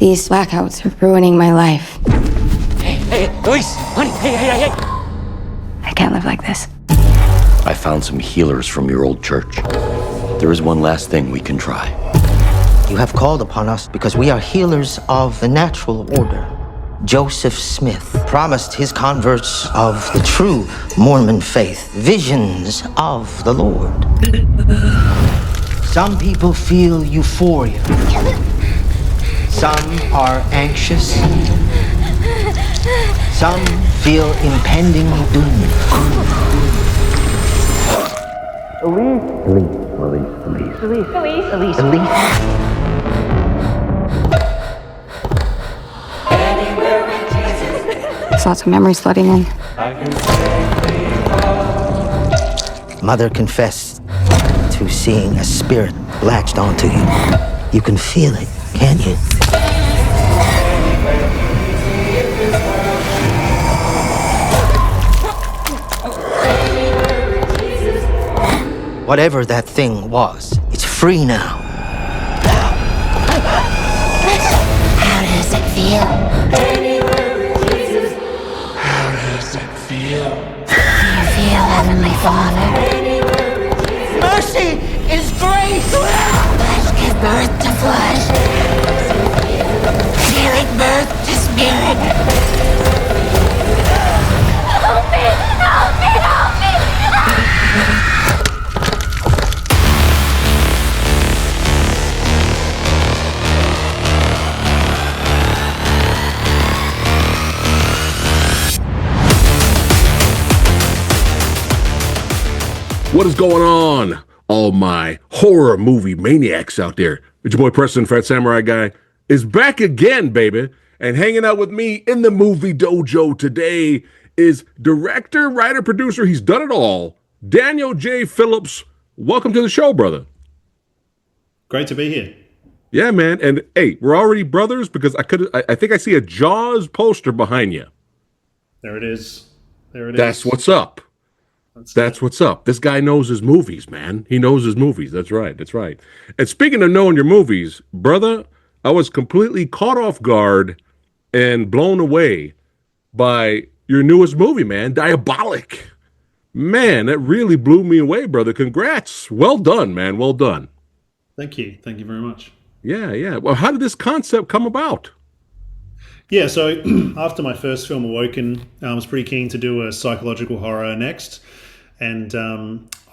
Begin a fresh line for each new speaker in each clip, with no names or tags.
These blackouts are ruining my life.
Hey, Elise! Honey, hey!
I can't live like this.
I found some healers from your old church. There is one last thing we can try.
You have called upon us because we are healers of the natural order. Joseph Smith promised his converts of the true Mormon faith visions of the Lord. Some people feel euphoria. Some are anxious. Some feel impending doom. Elise.
There's lots of memories flooding in.
Mother confessed to seeing a spirit latched onto you. You can feel it, can't you? Whatever that thing was, it's free now.
How does it feel?
How does it feel?
Do you feel Heavenly Father?
Mercy is grace!
Flesh give birth to flesh. Spirit birth to spirit. Help me! Help me! Help me!
What is going on, all my horror movie maniacs out there? It's your boy Preston, PhatSamuraiGuy, is back again, baby. And hanging out with me in the movie dojo today is director, writer, producer, he's done it all, Daniel J Phillips. Welcome to the show, brother.
Great to be here.
Yeah, man. And hey, we're already brothers because I think I see a Jaws poster behind you.
There it is.
That's what's up. That's what's up. This guy knows his movies, man. He knows his movies. That's right. And speaking of knowing your movies, brother, I was completely caught off guard and blown away by your newest movie, man, Diabolic. Man, that really blew me away, brother. Congrats. Well done, man. Well done.
Thank you. Thank you very much.
Yeah. Well, how did this concept come about?
Yeah, so after my first film, Awoken, I was pretty keen to do a psychological horror next. And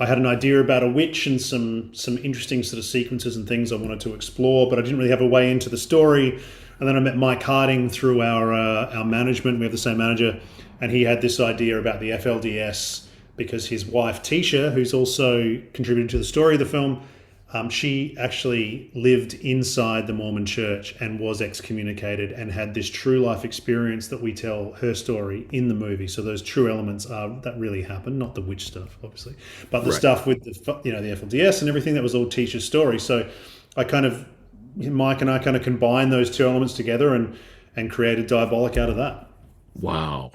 I had an idea about a witch and some interesting sort of sequences and things I wanted to explore, but I didn't really have a way into the story. And then I met Mike Harding through our management. We have the same manager, and he had this idea about the FLDS because his wife Tisha, who's also contributed to the story of the film, she actually lived inside the Mormon church and was excommunicated and had this true life experience that we tell her story in the movie. So those true elements are that really happened, not the witch stuff, obviously, but the stuff with the FLDS and everything that was all Tisha's story. So Mike and I kind of combined those two elements together and created Diabolic out of that.
Wow.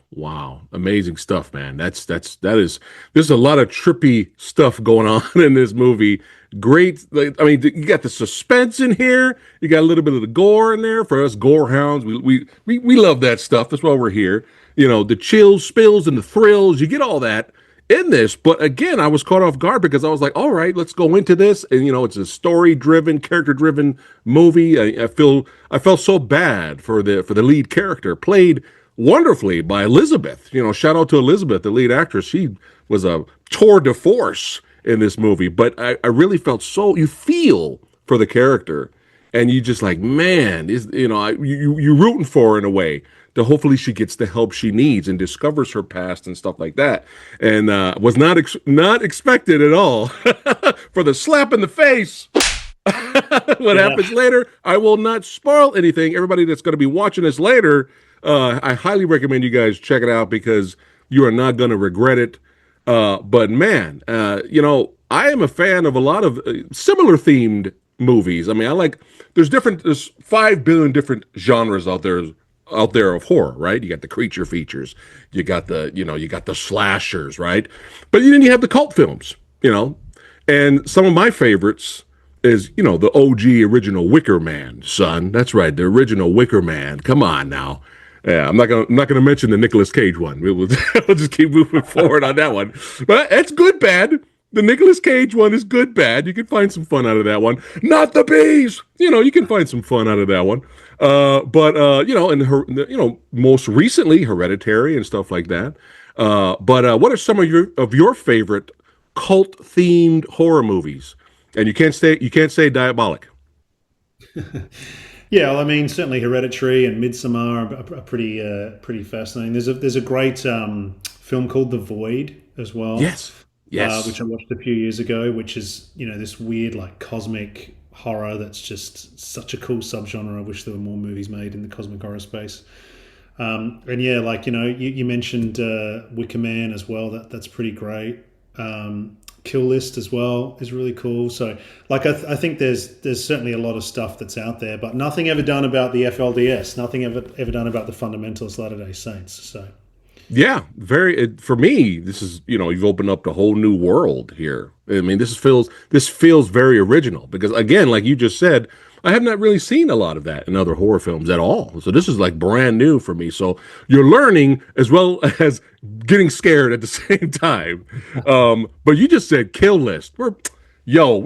Amazing stuff, man. There's a lot of trippy stuff going on in this movie. Great. I mean, you got the suspense in here. You got a little bit of the gore in there for us gore hounds. We love that stuff. That's why we're here. You know, the chills, spills, and the thrills. You get all that in this. But again, I was caught off guard because I was like, all right, let's go into this. And it's a story-driven, character-driven movie. I felt so bad for the lead character, played wonderfully by Elizabeth. Shout out to Elizabeth, the lead actress. She was a tour de force in this movie, but I really felt you feel for the character, and you just like, man, you're rooting for her in a way that hopefully she gets the help she needs and discovers her past and stuff like that. And was not expected at all for the slap in the face. What happens later, I will not spoil anything. Everybody that's going to be watching this later, I highly recommend you guys check it out because you are not going to regret it. But man, I am a fan of a lot of similar themed movies. I mean, there's 5 billion different genres out there of horror, right? You got the creature features, you got the slashers, right? But then you have the cult films, and some of my favorites is, you know, the OG original Wicker Man, son. That's right, the original Wicker Man. Come on now. Yeah, I'm not gonna mention the Nicolas Cage one. We'll just keep moving forward on that one. But it's good bad. The Nicolas Cage one is good bad. You can find some fun out of that one. Not the bees. You know, you can find some fun out of that one. But you know, and most recently Hereditary and stuff like that. But what are some of your favorite cult themed horror movies? And you can't say Diabolic.
Yeah, well, I mean, certainly Hereditary and Midsommar are pretty fascinating. There's a great film called The Void as well.
Yes.
Which I watched a few years ago, which is, you know, this weird like cosmic horror that's just such a cool subgenre. I wish there were more movies made in the cosmic horror space. And yeah, like, you know, you mentioned Wicker Man as well. That's pretty great. Kill List as well is really cool. So, like, I think there's certainly a lot of stuff that's out there, but nothing ever done about the FLDS. Nothing ever done about the Fundamentalist Latter-day Saints. So,
yeah, for me, this is, you know, you've opened up a whole new world here. I mean, this feels very original because, again, like you just said, I have not really seen a lot of that in other horror films at all. So this is like brand new for me. So you're learning as well as getting scared at the same time. But you just said Kill List. We're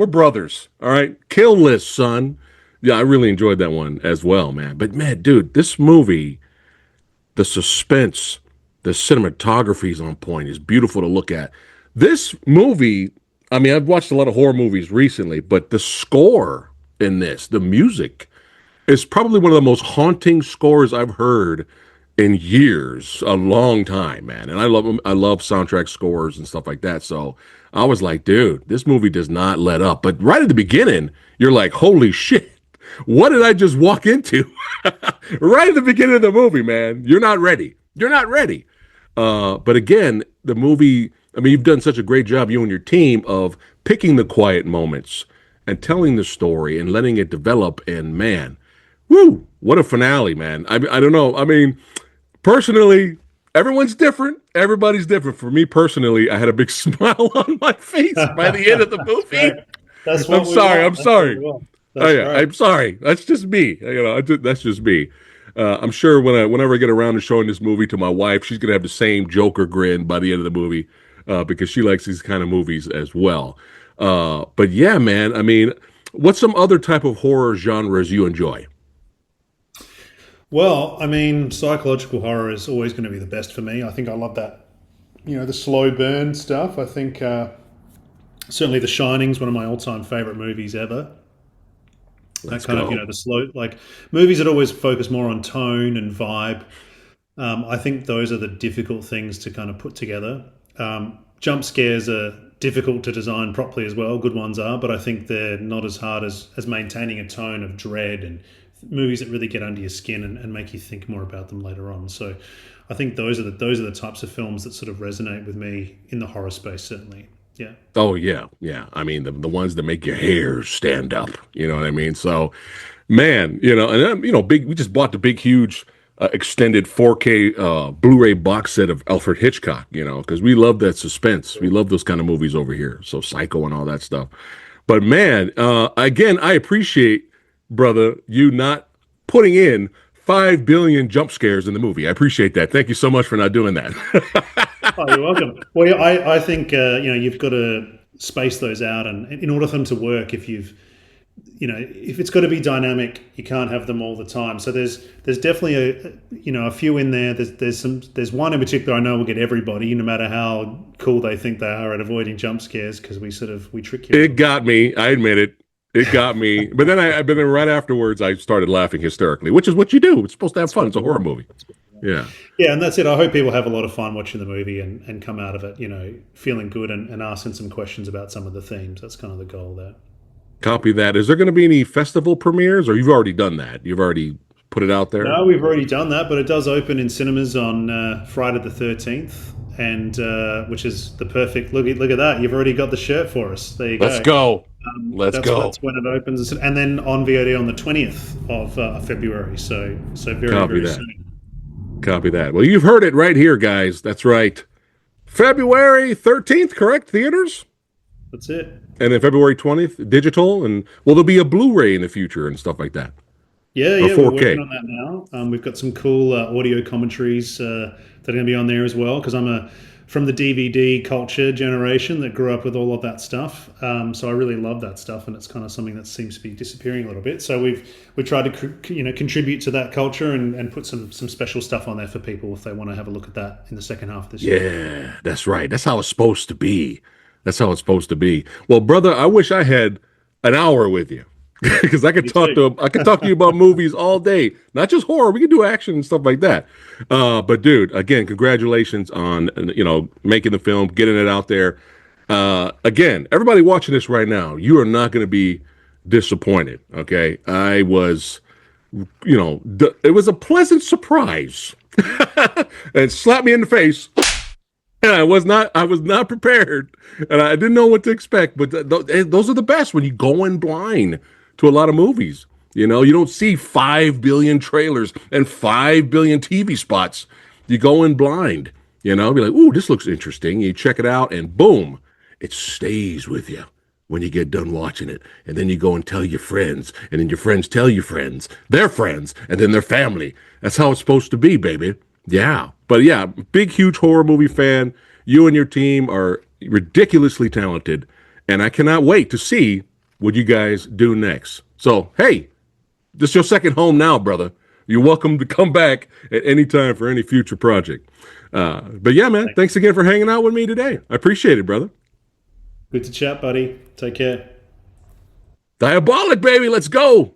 brothers. All right. Kill List, son. Yeah, I really enjoyed that one as well, man. But man, dude, this movie, the suspense, the cinematography is on point. It's beautiful to look at. This movie, I mean, I've watched a lot of horror movies recently, but the score in this, the music, is probably one of the most haunting scores I've heard in years, a long time, man. And I love soundtrack scores and stuff like that. So I was like, dude, this movie does not let up. But right at the beginning, you're like, holy shit, what did I just walk into? Right at the beginning of the movie, man. You're not ready. You're not ready. But again, the movie, I mean, you've done such a great job, you and your team, of picking the quiet moments and telling the story and letting it develop. And man, woo, what a finale, man. I don't know. I mean, personally, everyone's different. Everybody's different. For me personally, I had a big smile on my face by the end of the movie.
That's what
I'm sorry.
That's
Oh yeah,
right.
I'm sorry. That's just me. You know, that's just me. I'm sure whenever I get around to showing this movie to my wife, she's gonna have the same Joker grin by the end of the movie because she likes these kind of movies as well. But yeah, man. I mean, what's some other type of horror genres you enjoy?
Well, I mean, psychological horror is always going to be the best for me. I think I love that, you know, the slow burn stuff. I think certainly The Shining's one of my all-time favorite movies ever.
Let's
That kind
go.
of, you know, the slow, like movies that always focus more on tone and vibe. I think those are the difficult things to kind of put together. Jump scares are difficult to design properly as well. Good ones are, but I think they're not as hard as maintaining a tone of dread and movies that really get under your skin and make you think more about them later on. So I think those are the types of films that sort of resonate with me in the horror space, certainly. Yeah.
Oh yeah, yeah. I mean, the ones that make your hairs stand up. You know what I mean? So, man, you know, and you know, we just bought the big, huge, extended 4K Blu-ray box set of Alfred Hitchcock. You know, because we love that suspense. We love those kind of movies over here. So Psycho and all that stuff. But man, again, I appreciate, brother, you not putting in 5 billion jump scares in the movie. I appreciate that. Thank you so much for not doing that.
Oh, you're welcome. Well, yeah, I think you know, you've got to space those out, and in order for them to work, if it's got to be dynamic, you can't have them all the time. So there's definitely a few in there. There's one in particular I know will get everybody, no matter how cool they think they are at avoiding jump scares, because we trick you.
It got me. I admit it. It got me. But then right afterwards, I started laughing hysterically, which is what you do. It's supposed to have fun. It's a horror movie. Yeah.
Yeah, and that's it. I hope people have a lot of fun watching the movie and come out of it, you know, feeling good and asking some questions about some of the themes. That's kind of the goal there.
Copy that. Is there going to be any festival premieres, or you've already done that? You've already put it out there?
No, we've already done that, but it does open in cinemas on Friday the 13th, and which is the perfect look at that. You've already got the shirt for us. There you go.
Let's go. Let's go.
That's when it opens, and then on VOD on the 20th of February. So very
Copy
very
that.
soon.
Copy that. Well, you've heard it right here, guys. That's right. February 13th, correct? Theaters?
That's it.
And then February 20th, digital, and will there be a Blu-ray in the future and stuff like that?
Yeah,
Or
we're
4K?
working on that now. We've got some cool audio commentaries that are going to be on there as well, because from the DVD culture generation that grew up with all of that stuff. So I really love that stuff, and it's kind of something that seems to be disappearing a little bit. So we tried to contribute to that culture and put some special stuff on there for people if they want to have a look at that in the second half of this year.
Yeah, that's right. That's how it's supposed to be. That's how it's supposed to be. Well, brother, I wish I had an hour with you. Because I could talk to you about movies all day, not just horror. We could do action and stuff like that. But dude, again, congratulations on making the film, getting it out there. Again, everybody watching this right now, you are not going to be disappointed. Okay, I was, it was a pleasant surprise, and slapped me in the face. And I was not prepared, and I didn't know what to expect. But those are the best when you go in blind to a lot of movies. You don't see 5 billion trailers and 5 billion TV spots. You go in blind, be like, ooh, this looks interesting. You check it out and boom, it stays with you when you get done watching it. And then you go and tell your friends, and then your friends tell your friends, their friends, and then their family. That's how it's supposed to be, baby. Yeah. But yeah, big, huge horror movie fan. You and your team are ridiculously talented, and I cannot wait to see what you guys do next. So, hey, this is your second home now, brother. You're welcome to come back at any time for any future project. But yeah, man, thanks again for hanging out with me today. I appreciate it, brother.
Good to chat, buddy. Take care.
Diabolic, baby. Let's go.